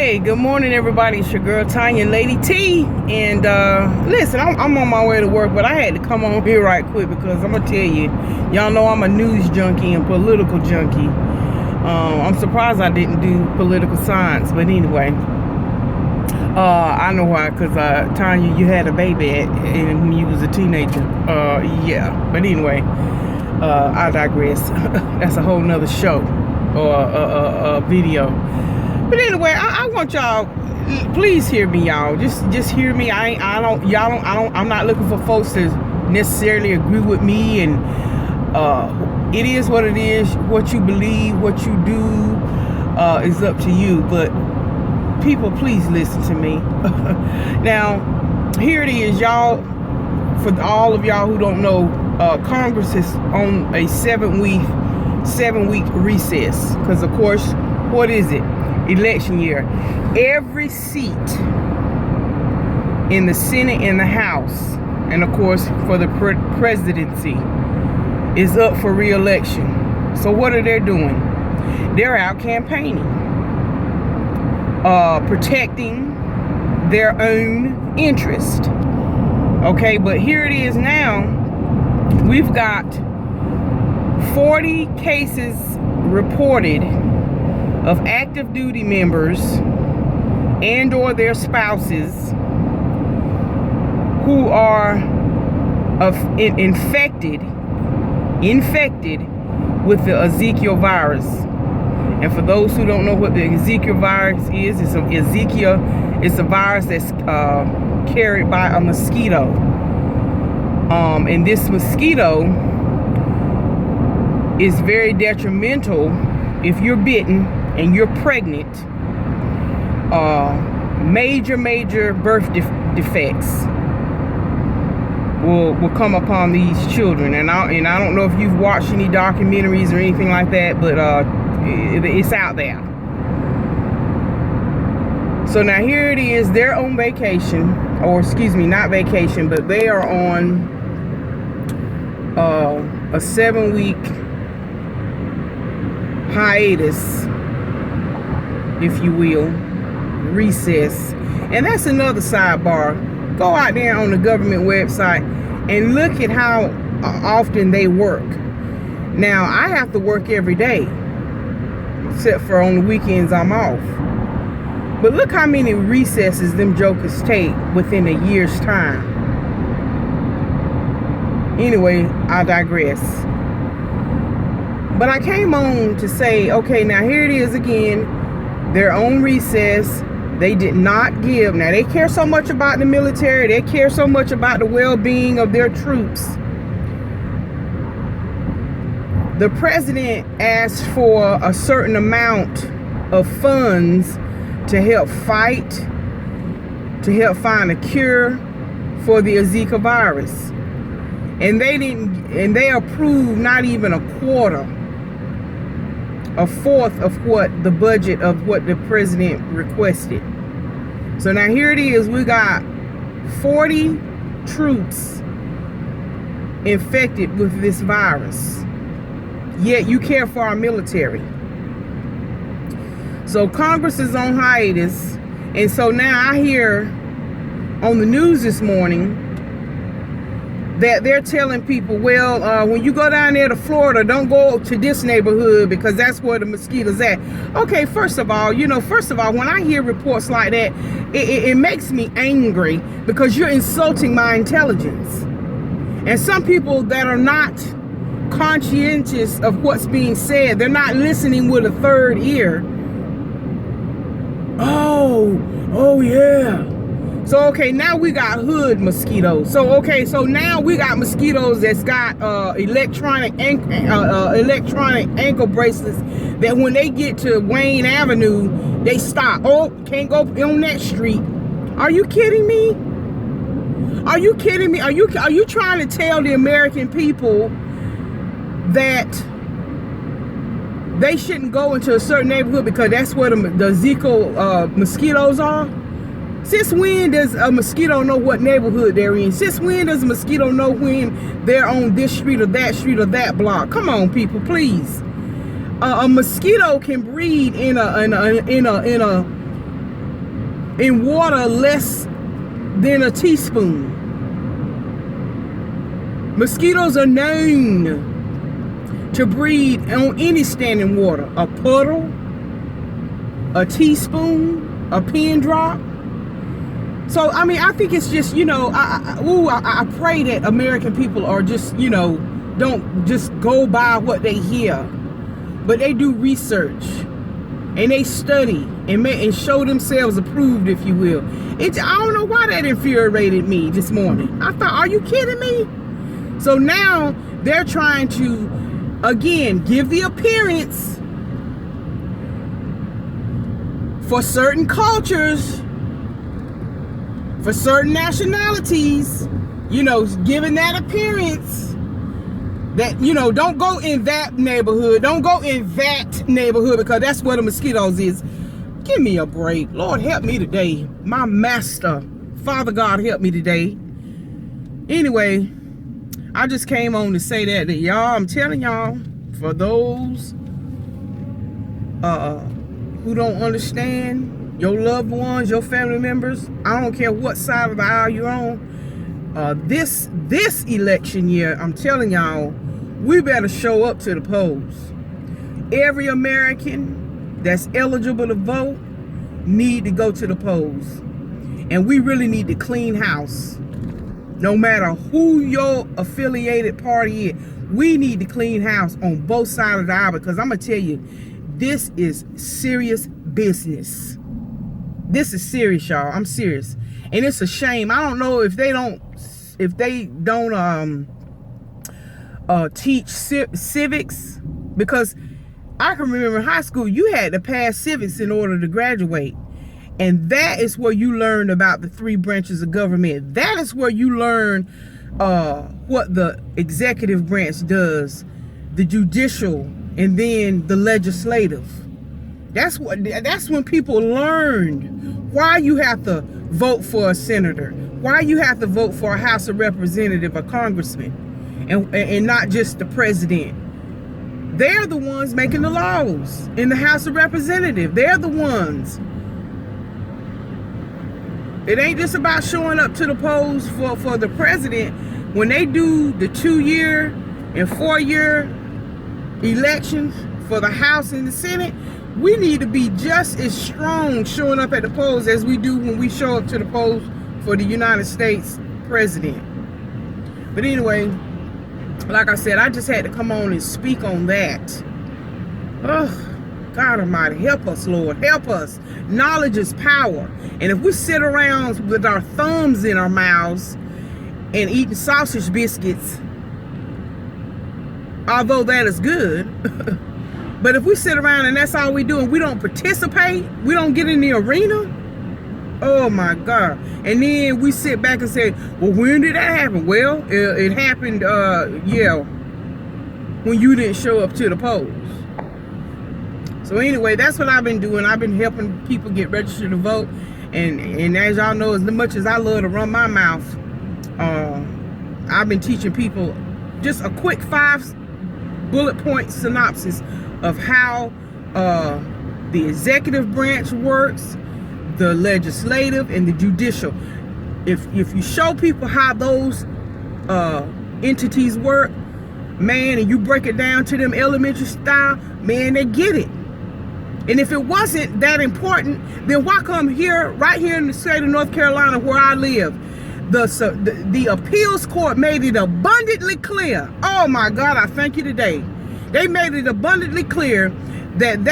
Hey, good morning, everybody. It's your girl Tanya, Lady T. And listen, I'm on my way to work, but I had to come on here right quick because I'm gonna tell you, y'all know I'm a news junkie and political junkie. I'm surprised I didn't do political science, but anyway, I know why. Because Tanya, you had a baby when you was a teenager. Yeah. But anyway, I digress. That's a whole nother show or a video. But anyway, I want y'all, please hear me, y'all. Just hear me. I'm not looking for folks to necessarily agree with me, and it is what it is. What you believe, what you do, is up to you. But people, please listen to me. Now, here it is, y'all. For all of y'all who don't know, Congress is on a 7-week recess. Because of course, what is it? Election year. Every seat in the Senate and the House, and of course for the presidency, is up for re-election. So what are they doing? They're out campaigning, protecting their own interest. Okay, but here it is now. We've got 40 cases reported of active duty members and or their spouses who are infected with the Ezekiel virus. And for those who don't know what the Ezekiel virus is, it's a virus that's carried by a mosquito. And this mosquito is very detrimental if you're bitten and you're pregnant. Major birth defects will come upon these children. And I don't know if you've watched any documentaries or anything like that, but it's out there. So now here it is, they're on vacation, or excuse me, not vacation, but they are on a 7-week hiatus, if you will, recess. And that's another sidebar. Go out there on the government website and look at how often they work. Now, I have to work every day, except for on the weekends I'm off. But look how many recesses them jokers take within a year's time. Anyway, I digress. But I came on to say, okay, now here it is again. Their own recess. They did not give. Now, they care so much about the military. They care so much about the well-being of their troops. The president asked for a certain amount of funds to help fight, to help find a cure for the Ezekiel virus. And they didn't, and they approved not even a quarter, a fourth of what the budget of what the president requested. So now here it is, we got 40 troops infected with this virus, yet you care for our military. So Congress is on hiatus, and so now I hear on the news this morning that they're telling people, well, when you go down there to Florida, don't go to this neighborhood because that's where the mosquitoes at. Okay, first of all, when I hear reports like that, it makes me angry because you're insulting my intelligence. And some people that are not conscientious of what's being said, they're not listening with a third ear. Oh yeah. So, okay, now we got hood mosquitoes. So, okay, so now we got mosquitoes that's got electronic ankle bracelets that when they get to Wayne Avenue, they stop. Oh, can't go on that street. Are you kidding me? Are you kidding me? Are you trying to tell the American people that they shouldn't go into a certain neighborhood because that's where the Ezekiel mosquitoes are? Since when does a mosquito know what neighborhood they're in? Since when does a mosquito know when they're on this street or that block? Come on, people, please. A mosquito can breed in a in water less than a teaspoon. Mosquitoes are known to breed on any standing water. A puddle, a teaspoon, a pin drop. So, I mean, I think it's just, you know, I pray that American people are just, you know, don't just go by what they hear, but they do research and they study and show themselves approved, if you will. I don't know why that infuriated me this morning. I thought, are you kidding me? So now they're trying to, again, give the appearance for certain cultures, for certain nationalities, you know, giving that appearance that, you know, don't go in that neighborhood, don't go in that neighborhood, because that's where the mosquitoes is. Give me a break. Lord, help me today. My master, Father God, help me today. Anyway, I just came on to say that y'all, I'm telling y'all, for those who don't understand, your loved ones, your family members, I don't care what side of the aisle you're on, this election year, I'm telling y'all, we better show up to the polls. Every American that's eligible to vote need to go to the polls. And we really need to clean house. No matter who your affiliated party is, we need to clean house on both sides of the aisle, because I'm going to tell you, this is serious business. This is serious, y'all. I'm serious. And it's a shame. I don't know if they don't teach civics, because I can remember in high school you had to pass civics in order to graduate. And that is where you learn about the 3 branches of government. That is where you learn what the executive branch does, the judicial, and then the legislative. That's when people learned why you have to vote for a senator, why you have to vote for a House of Representative, a congressman, and not just the president. They're the ones making the laws in the House of Representatives. They're the ones. It ain't just about showing up to the polls for the president. When they do the 2-year and 4-year elections for the House and the Senate, we need to be just as strong showing up at the polls as we do when we show up to the polls for the United States president. But anyway, like I said, I just had to come on and speak on that. Oh, God Almighty, help us, Lord, help us. Knowledge is power. And if we sit around with our thumbs in our mouths and eating sausage biscuits, although that is good, but if we sit around and that's all we do and we don't participate, we don't get in the arena, oh my God. And then we sit back and say, well, when did that happen? Well, it happened, when you didn't show up to the polls. So anyway, that's what I've been doing. I've been helping people get registered to vote. And as y'all know, as much as I love to run my mouth, I've been teaching people just a quick 5 bullet point synopsis of how the executive branch works, the legislative, and the judicial. If you show people how those entities work, man, and you break it down to them elementary style, man, they get it. And if it wasn't that important, then why come here, right here in the state of North Carolina where I live, the appeals court made it abundantly clear. Oh my God, I thank you today. They made it abundantly clear that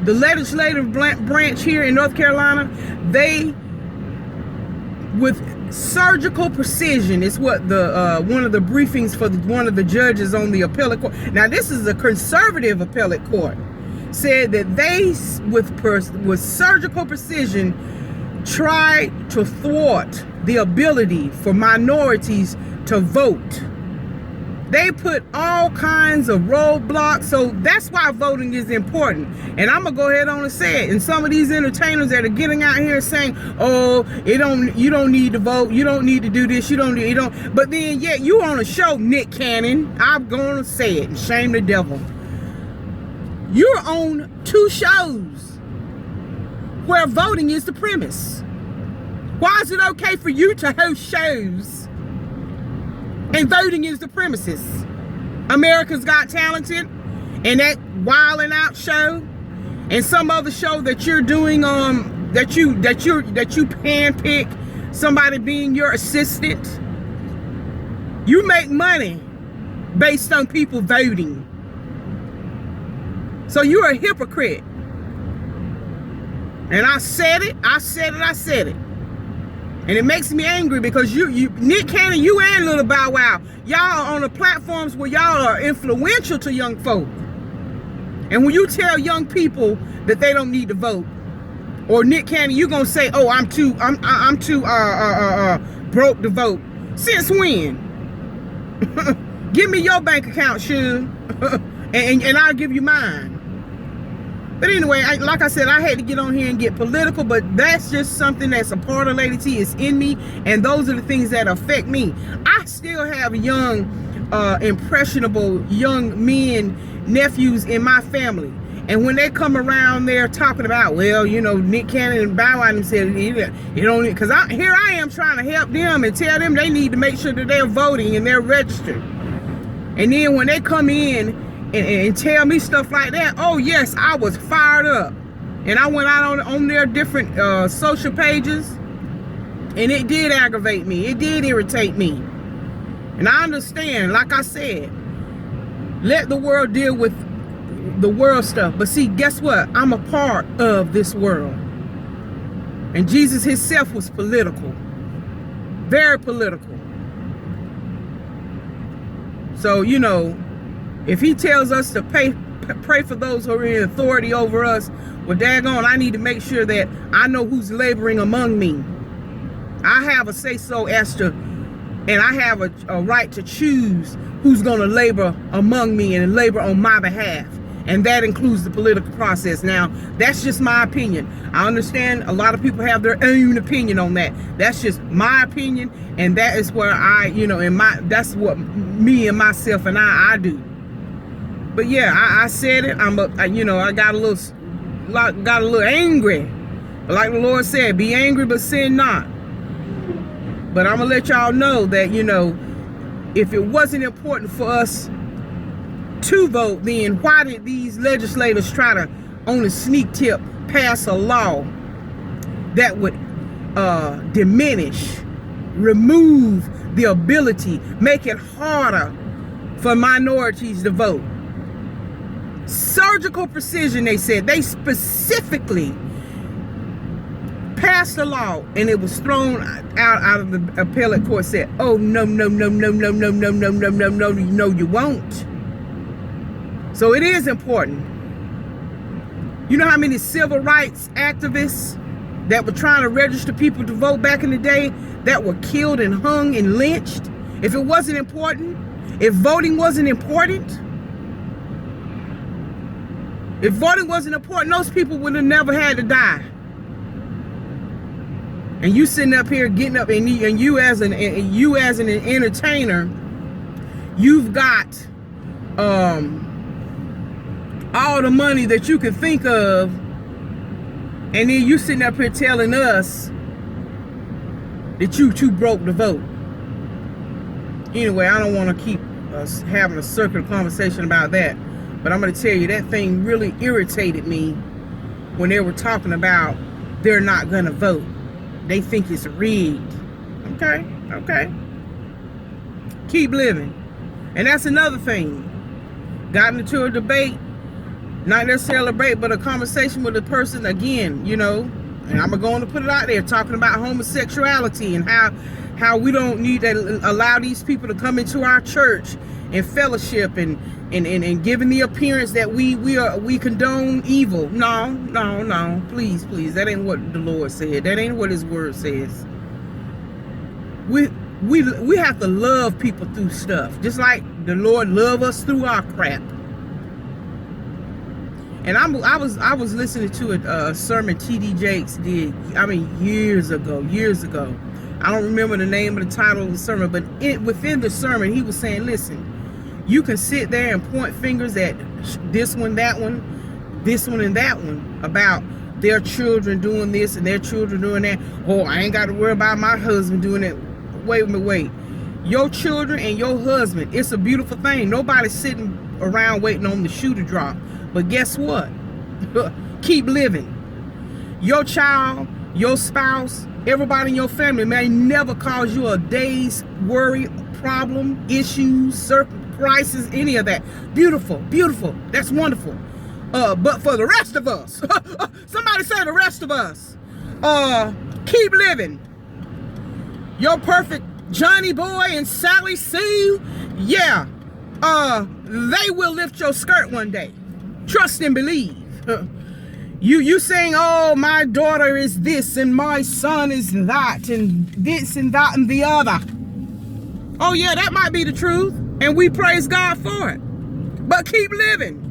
the legislative branch here in North Carolina, they, with surgical precision, is what the one of the briefings for one of the judges on the appellate court. Now this is a conservative appellate court, said that they with surgical precision tried to thwart the ability for minorities to vote. They put all kinds of roadblocks, so that's why voting is important. And I'm gonna go ahead on and say it. And some of these entertainers that are getting out here saying, "Oh, you don't need to vote, you don't need to do this, you don't." But then, yet you on a show, Nick Cannon. I'm gonna say it and shame the devil. You're on 2 shows where voting is the premise. Why is it okay for you to host shows and voting is the premises? America's Got Talented and that Wildin' Out show and some other show that you're doing that you handpick somebody being your assistant. You make money based on people voting. So you're a hypocrite. And I said it. And it makes me angry because you Nick Cannon, you and Little Bow Wow, y'all are on the platforms where y'all are influential to young folk. And when you tell young people that they don't need to vote, or Nick Cannon, you gonna say, "Oh, I'm too broke to vote." Since when? Give me your bank account, Shug, and I'll give you mine. But anyway, like I said, I had to get on here and get political, but that's just something that's a part of Lady T. It's in me, and those are the things that affect me. I still have young, impressionable young men, nephews in my family. And when they come around there talking about, well, you know, Nick Cannon and Bow Wow said, you don't, because here I am trying to help them and tell them they need to make sure that they're voting and they're registered. And then when they come in and tell me stuff like that, oh yes, I was fired up. And I went out on their different social pages, and it did aggravate me. It did irritate me. And I understand, like I said, let the world deal with the world stuff. But see, guess what? I'm a part of this world. And Jesus himself was political. Very political. So, you know, if he tells us to pray for those who are in authority over us, well, daggone, I need to make sure that I know who's laboring among me. I have a say-so as to, and I have a right to choose who's going to labor among me and labor on my behalf. And that includes the political process. Now, that's just my opinion. I understand a lot of people have their own opinion on that. That's just my opinion, and that is where I, you know, that's what me and myself and I do. But yeah, I said it. I got a little angry. But like the Lord said, be angry but sin not. But I'm gonna let y'all know that, you know, if it wasn't important for us to vote, then why did these legislators try to, on a sneak tip, pass a law that would diminish, remove the ability, make it harder for minorities to vote? Surgical precision, they said. They specifically passed a law, and it was thrown out of the appellate court. Said, oh, no, you won't. So it is important. You know how many civil rights activists that were trying to register people to vote back in the day that were killed and hung and lynched? If it wasn't important, if voting wasn't important, those people would have never had to die. And you sitting up here getting up, and you as an entertainer, you've got all the money that you can think of, and then you sitting up here telling us that you too broke to vote. Anyway, I don't want to keep us having a circular conversation about that, but I'm going to tell you, that thing really irritated me when they were talking about they're not going to vote. They think it's rigged. Okay. Keep living. And that's another thing. Got into a debate, not necessarily a debate, but a conversation with a person again, you know, and I'm going to put it out there, talking about homosexuality and how we don't need to allow these people to come into our church and fellowship and giving the appearance that we condone evil. No, please, that ain't what the Lord said. That ain't what his word says. We have to love people through stuff, just like the Lord love us through our crap. And I was listening to a sermon T.D. Jakes did, years ago. I don't remember the name of the title of the sermon, but within the sermon, he was saying, listen, you can sit there and point fingers at this one, that one, this one and that one about their children doing this and their children doing that. Oh, I ain't got to worry about my husband doing that. Wait. Your children and your husband, it's a beautiful thing. Nobody's sitting around waiting on the shoe to drop. But guess what? Keep living. Your child, your spouse, everybody in your family may never cause you a day's worry, problem, issues, crisis, any of that. Beautiful. That's wonderful. But for the rest of us, somebody say the rest of us, keep living. Your perfect Johnny Boy and Sally Sue, yeah, they will lift your skirt one day. Trust and believe. You saying, oh, my daughter is this and my son is that and this and that and the other. Oh yeah, that might be the truth, and we praise God for it. But keep living.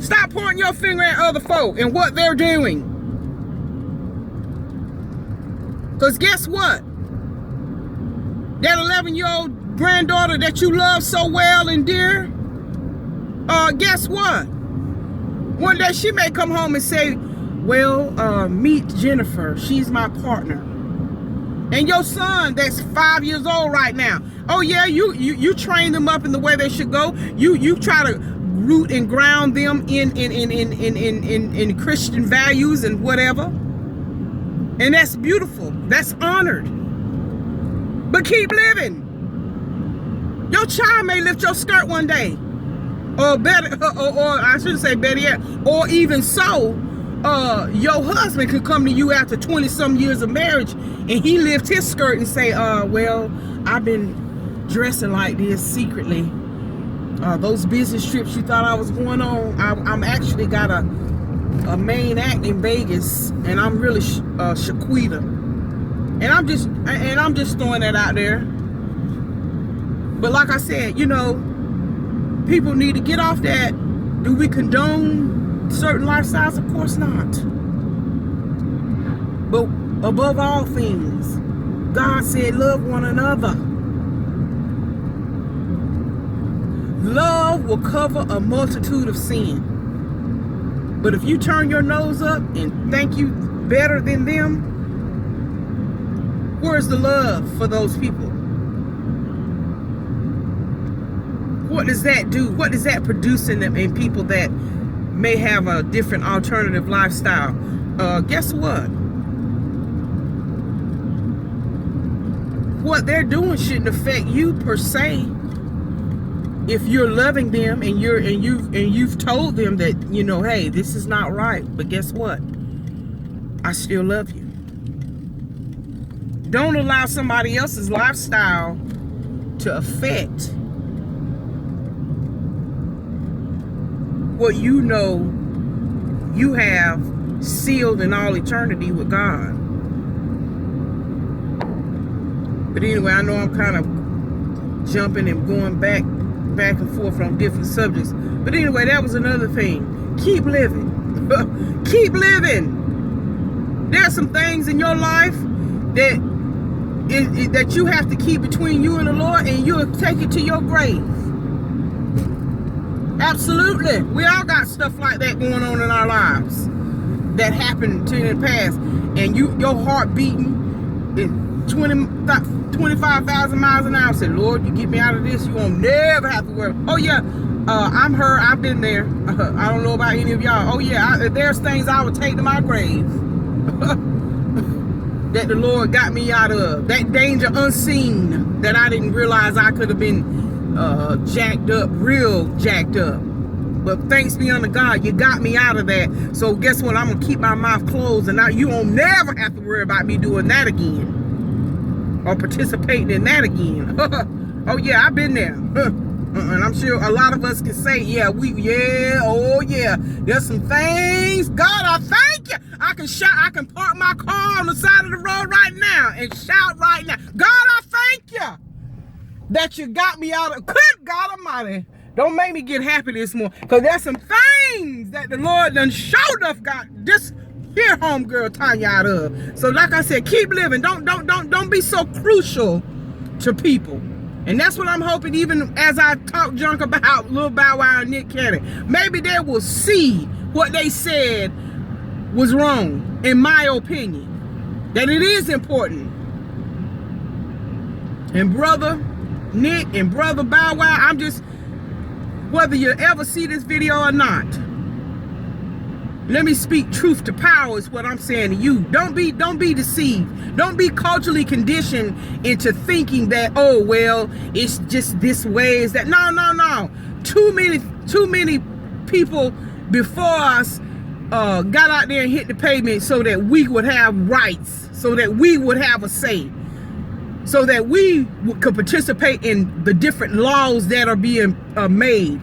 Stop pointing your finger at other folk and what they're doing. Because guess what? That 11-year-old granddaughter that you love so well and dear, guess what? One day she may come home and say, well, meet Jennifer. She's my partner. And your son that's 5 years old right now, oh yeah, you train them up in the way they should go. You try to root and ground them in Christian values and whatever. And that's beautiful. That's honored. But keep living. Your child may lift your skirt one day. Or better, or I shouldn't say better yet, or even so, your husband could come to you after 20-some years of marriage and he lift his skirt and say, well, I've been dressing like this secretly. Those business trips you thought I was going on, I'm actually got a main act in Vegas, and I'm really Shaquita. And I'm just throwing that out there. But like I said, you know, people need to get off that. Do we condone certain lifestyles? Of course not. But above all things, God said love one another. Love will cover a multitude of sin. But if you turn your nose up and think you better than them, where's the love for those people? What does that do? What does that produce in them, in people that may have a different alternative lifestyle? Guess what? What they're doing shouldn't affect you per se. If you're loving them and you've told them that, you know, hey, this is not right, but guess what? I still love you. Don't allow somebody else's lifestyle to affect what you know you have sealed in all eternity with God. But anyway, I know I'm kind of jumping and going back and forth on different subjects. But anyway, that was another thing. Keep living. Keep living. There are some things in your life that you have to keep between you and the Lord, and you'll take it to your grave. Absolutely. We all got stuff like that going on in our lives that happened in the past, and your heart beating is 25,000 miles an hour. Say, Lord, you get me out of this, you won't never have to worry. Oh yeah, I'm her. I've been there. I don't know about any of y'all. Oh yeah, there's things I would take to my grave that the Lord got me out of. That danger unseen that I didn't realize I could have been jacked up, real jacked up. But thanks be unto God, you got me out of that. So guess what? I'm gonna keep my mouth closed, and now you won't never have to worry about me doing that again, or participating in that again. Oh yeah, I've been there. And I'm sure a lot of us can say, oh yeah, there's some things. God, I thank you. I can shout, I can park my car on the side of the road right now and shout right now. God, I thank you that you got me out of, good God Almighty. Don't make me get happy this morning, because there's some things that the Lord done showed us got this here homegirl Tanya out of. So like I said, keep living. Don't be so crucial to people. And that's what I'm hoping, even as I talk junk about Lil Bow Wow and Nick Cannon, maybe they will see what they said was wrong, in my opinion. That it is important. And brother Nick and brother Bow Wow, I'm just, whether you ever see this video or not, let me speak truth to power is what I'm saying to you. Don't be deceived. Don't be culturally conditioned into thinking that, oh, well, it's just this way, is that. No. Too many people before us got out there and hit the pavement so that we would have rights, so that we would have a say, so that we could participate in the different laws that are being made.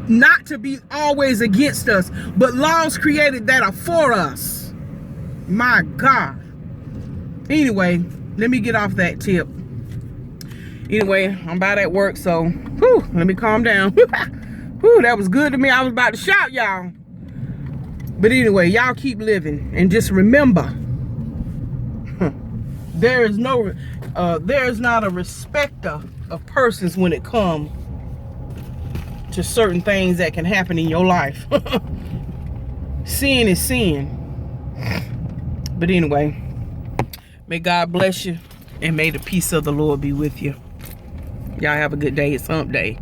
Not to be always against us, but laws created that are for us. My God. Anyway, let me get off that tip. Anyway, I'm about at work, so let me calm down. That was good to me. I was about to shout, y'all. But anyway, y'all keep living, and just remember, there is not a respecter of persons when it comes to certain things that can happen in your life. Sin is sin. But anyway, may God bless you, and may the peace of the Lord be with you. Y'all have a good day. It's hump day.